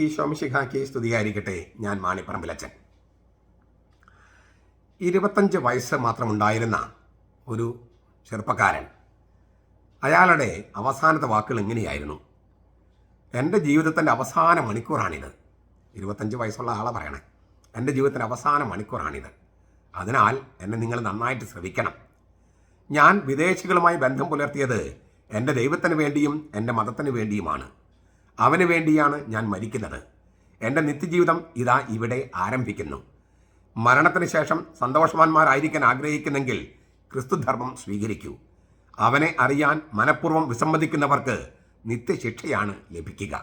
ഈ ശോമിശിഖായ്ക്ക് സ്തുതിയായിരിക്കട്ടെ. ഞാൻ മാണിപ്പറമ്പിലച്ചൻ. 25 വയസ്സ് മാത്രമുണ്ടായിരുന്ന ഒരു ചെറുപ്പക്കാരൻ, അയാളുടെ അവസാനത്തെ വാക്കുകൾ ഇങ്ങനെയായിരുന്നു: എൻ്റെ ജീവിതത്തിൻ്റെ അവസാന മണിക്കൂറാണിത്. 25 വയസ്സുള്ള ആളെ പറയണേ, എൻ്റെ ജീവിതത്തിൻ്റെ അവസാന മണിക്കൂറാണിത്. അതിനാൽ എന്നെ നിങ്ങൾ നന്നായിട്ട് ശ്രവിക്കണം. ഞാൻ വിദേശികളുമായി ബന്ധം പുലർത്തിയത് എൻ്റെ ദൈവത്തിന് വേണ്ടിയും എൻ്റെ മതത്തിന് വേണ്ടിയുമാണ്. അവന് വേണ്ടിയാണ് ഞാൻ മരിക്കുന്നത്. എൻ്റെ നിത്യജീവിതം ഇതാ ഇവിടെ ആരംഭിക്കുന്നു. മരണത്തിന് ശേഷം സന്തോഷവാന്മാരായിരിക്കാൻ ആഗ്രഹിക്കുന്നെങ്കിൽ ക്രിസ്തുധർമ്മം സ്വീകരിക്കൂ. അവനെ അറിയാൻ മനഃപൂർവ്വം വിസമ്മതിക്കുന്നവർക്ക് നിത്യശിക്ഷയാണ് ലഭിക്കുക.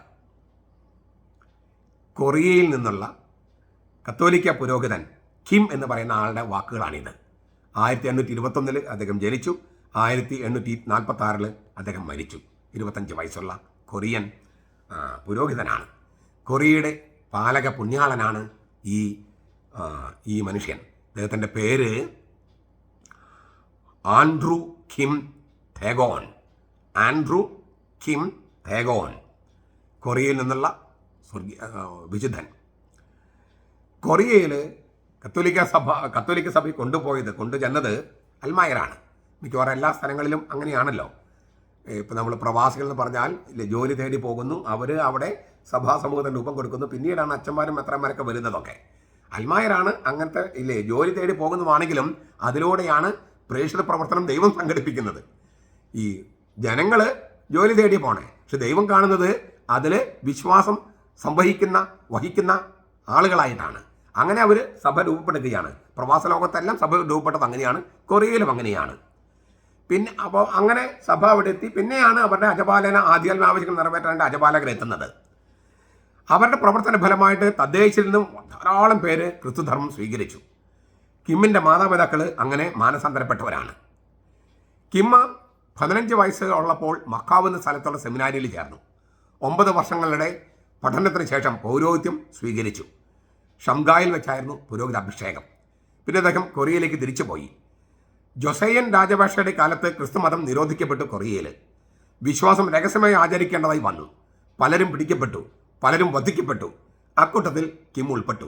കൊറിയയിൽ നിന്നുള്ള കത്തോലിക്ക പുരോഹിതൻ കിം എന്ന് പറയുന്ന ആളുടെ വാക്കുകളാണിത്. 1821 അദ്ദേഹം ജനിച്ചു. 1846 അദ്ദേഹം മരിച്ചു. 25 വയസ്സുള്ള കൊറിയൻ പുരോഹിതനാണ്. കൊറിയയുടെ പാലക പുണ്യാളനാണ് ഈ മനുഷ്യൻ. അദ്ദേഹത്തിൻ്റെ പേര് ആൻഡ്രൂ കിം തേഗോൺ. ആൻഡ്രൂ കിം തേഗോൺ, കൊറിയയിൽ നിന്നുള്ള വിശുദ്ധൻ. കൊറിയയിൽ കത്തോലിക്ക സഭ കൊണ്ടുചെന്നത് അൽമായരാണ്. മിക്കവാറും എല്ലാ സ്ഥലങ്ങളിലും അങ്ങനെയാണല്ലോ. ഇപ്പം നമ്മൾ പ്രവാസികൾ എന്ന് പറഞ്ഞാൽ ജോലി തേടി പോകുന്നു, അവർ അവിടെ സഭാ സമൂഹത്തിന് രൂപം കൊടുക്കുന്നു, പിന്നീടാണ് അച്ഛന്മാരും മെത്രാന്മാരൊക്കെ വരുന്നതൊക്കെ. അൽമായരാണ് അങ്ങനത്തെ ജോലി തേടി പോകുന്നതാണെങ്കിലും അതിലൂടെയാണ് പ്രേക്ഷിത പ്രവർത്തനം ദൈവം സംഘടിപ്പിക്കുന്നത്. ഈ ജനങ്ങൾ ജോലി തേടി പോണേ, പക്ഷെ ദൈവം കാണുന്നത് അതിൽ വിശ്വാസം വഹിക്കുന്ന ആളുകളായിട്ടാണ്. അങ്ങനെ അവർ സഭ രൂപപ്പെടുകയാണ്. പ്രവാസ ലോകത്തെല്ലാം സഭ രൂപപ്പെട്ടത് അങ്ങനെയാണ്, കൊറിയയിലും അങ്ങനെയാണ്. പിന്നെ അപ്പോൾ അങ്ങനെ സഭ അവിടെ എത്തി. പിന്നെയാണ് അവരുടെ ആധ്യാത്മിക ആവശ്യങ്ങൾ നിറവേറ്റാൻ അജപാലകർ എത്തുന്നത്. അവരുടെ പ്രവർത്തന ഫലമായിട്ട് തദ്ദേശയിൽ നിന്നും ധാരാളം പേര് ക്രിസ്തുധർമ്മം സ്വീകരിച്ചു. കിമ്മിൻ്റെ മാതാപിതാക്കൾ അങ്ങനെ മാനസാന്തരപ്പെട്ടവരാണ്. കിമ്മ 15 വയസ്സ് ഉള്ളപ്പോൾ മക്കാവ് എന്ന സ്ഥലത്തുള്ള സെമിനാരിയിൽ ചേർന്നു. 9 വർഷങ്ങളുടെ പഠനത്തിന് ശേഷം പൗരോഹിത്യം സ്വീകരിച്ചു. ഷംഗായിൽ വെച്ചായിരുന്നു പുരോഹിത അഭിഷേകം. പിന്നെ അദ്ദേഹം കൊറിയയിലേക്ക് തിരിച്ചുപോയി. ജൊസയൻ രാജഭാഷയുടെ കാലത്ത് ക്രിസ്തുമതം നിരോധിക്കപ്പെട്ടു. കൊറിയയിൽ വിശ്വാസം രഹസ്യമായി ആചരിക്കേണ്ടതായി വന്നു. പലരും പിടിക്കപ്പെട്ടു, പലരും വധിക്കപ്പെട്ടു. അക്കൂട്ടത്തിൽ കിം ഉൾപ്പെട്ടു.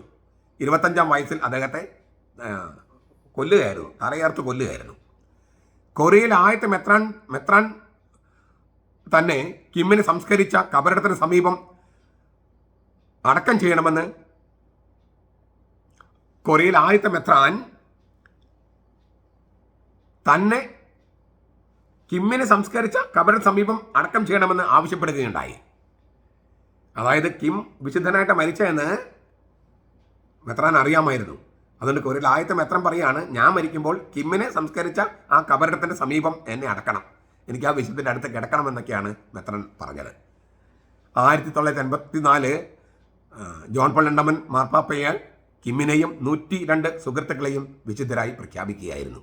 25-ാം വയസ്സിൽ അദ്ദേഹത്തെ തലയേർത്ത് കൊല്ലുകയായിരുന്നു. കൊറിയയിൽ ആദ്യത്തെ മെത്രാൻ തന്നെ കിമ്മിനെ സംസ്കരിച്ച കബറിടത്തിന് സമീപം അടക്കം ചെയ്യണമെന്ന് കൊറിയയിൽ ആദ്യത്തെ മെത്രാൻ തന്നെ കിമ്മിനെ സംസ്കരിച്ച കബറിന് സമീപം അടക്കം ചെയ്യണമെന്ന് ആവശ്യപ്പെടുകയുണ്ടായി. അതായത് കിം വിശുദ്ധനായിട്ട് മരിച്ചതെന്ന് മെത്രാൻ അറിയാമായിരുന്നു. അതുകൊണ്ട് കൊറിയയിൽ ആദ്യത്തെ മെത്രാൻ പറയാണ്, ഞാൻ മരിക്കുമ്പോൾ കിമ്മിനെ സംസ്കരിച്ച ആ കബറിടത്തിൻ്റെ സമീപം എന്നെ അടക്കണം, എനിക്ക് ആ വിശുദ്ധൻ്റെ അടുത്ത് കിടക്കണമെന്നൊക്കെയാണ് മെത്രാൻ പറഞ്ഞത്. 1984 ജോൺ പോൾ രണ്ടാമൻ മാർപ്പാപ്പയാൽ കിമ്മിനെയും 102 സുഹൃത്തുക്കളെയും വിശുദ്ധരായി പ്രഖ്യാപിക്കുകയായിരുന്നു.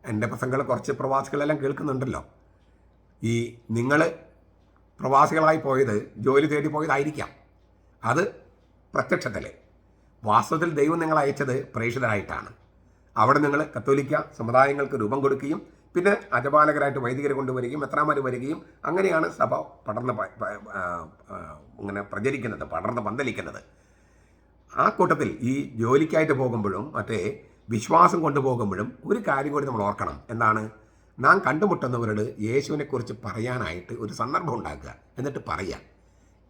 എൻ്റെ പ്രസംഗങ്ങൾ കുറച്ച് പ്രവാസികളെല്ലാം കേൾക്കുന്നുണ്ടല്ലോ. നിങ്ങൾ പ്രവാസികളായി പോയത് ജോലി തേടി പോയതായിരിക്കാം. അത് പ്രത്യക്ഷത്തിൽ. വാസ്തവത്തിൽ ദൈവം നിങ്ങൾ അയച്ചത് പ്രേക്ഷിതരായിട്ടാണ്. അവിടെ നിങ്ങൾ കത്തോലിക്ക സമുദായങ്ങൾക്ക് രൂപം കൊടുക്കുകയും പിന്നെ അജപാലകരായിട്ട് വൈദികരെ കൊണ്ടുവരികയും മെത്രാന്മാർ വരികയും അങ്ങനെയാണ് സഭ ഇങ്ങനെ പ്രചരിക്കുന്നത്, പടർന്ന് പന്തലിക്കുന്നത്. ആ കൂട്ടത്തിൽ ഈ ജോലിക്കായിട്ട് പോകുമ്പോഴും മറ്റേ വിശ്വാസം കൊണ്ടുപോകുമ്പോഴും ഒരു കാര്യം കൂടി നമ്മൾ ഓർക്കണം. എന്താണ്? നാം കണ്ടുമുട്ടുന്നവരോട് യേശുവിനെക്കുറിച്ച് പറയാനായിട്ട് ഒരു സന്ദർഭം ഉണ്ടാക്കുക, എന്നിട്ട് പറയുക.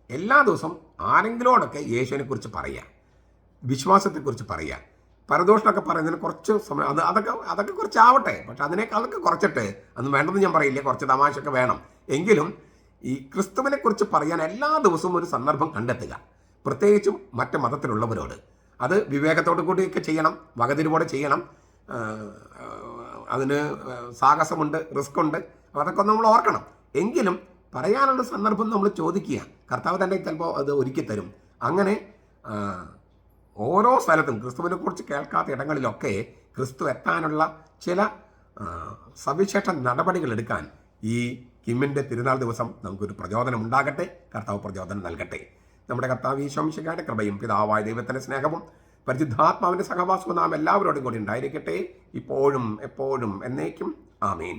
എല്ലാ ദിവസവും ആരെങ്കിലോടൊക്കെ യേശുവിനെക്കുറിച്ച് പറയുക, വിശ്വാസത്തെക്കുറിച്ച് പറയുക. പരദോഷമൊക്കെ പറയുന്നതിന് കുറച്ച് സമയം അതൊക്കെ കുറച്ചാവട്ടെ, പക്ഷെ അതൊക്കെ കുറച്ചിട്ട് അതൊന്നും വേണ്ടെന്ന് ഞാൻ പറയില്ല, കുറച്ച് തമാശയൊക്കെ വേണം. എങ്കിലും ഈ ക്രിസ്തുവിനെക്കുറിച്ച് പറയാൻ എല്ലാ ദിവസവും ഒരു സന്ദർഭം കണ്ടെത്തുക, പ്രത്യേകിച്ചും മറ്റ് മതത്തിലുള്ളവരോട്. അത് വിവേകത്തോടു കൂടിയൊക്കെ ചെയ്യണം, വകതിരിവോടെ ചെയ്യണം. അതിന് സാഹസമുണ്ട്, റിസ്ക് ഉണ്ട്, അതൊക്കെ നമ്മൾ ഓർക്കണം. എങ്കിലും പറയാനുള്ള സന്ദർഭം നമ്മൾ ചോദിക്കുക. കർത്താവ് തന്നെ ചിലപ്പോൾ അത് ഒരുക്കി തരും. അങ്ങനെ ഓരോ സ്ഥലത്തും ക്രിസ്തുവിനെക്കുറിച്ച് കേൾക്കാത്ത ഇടങ്ങളിലൊക്കെ ക്രിസ്തു എത്താനുള്ള ചില സവിശേഷ നടപടികൾ എടുക്കാൻ ഈ കിമ്മിൻ്റെ തിരുനാൾ ദിവസം നമുക്കൊരു പ്രചോദനം ഉണ്ടാകട്ടെ. കർത്താവ് പ്രചോദനം നൽകട്ടെ. നമ്മുടെ കർത്താവ് ഈശോ മിശിഹായുടെ കൃപയും പിതാവായ ദൈവത്തിൻ്റെ സ്നേഹവും പരിശുദ്ധാത്മാവിൻ്റെ സഹവാസവും നാം എല്ലാവരോടും കൂടി ഉണ്ടായിരിക്കട്ടെ, ഇപ്പോഴും എപ്പോഴും എന്നേക്കും. ആമേൻ.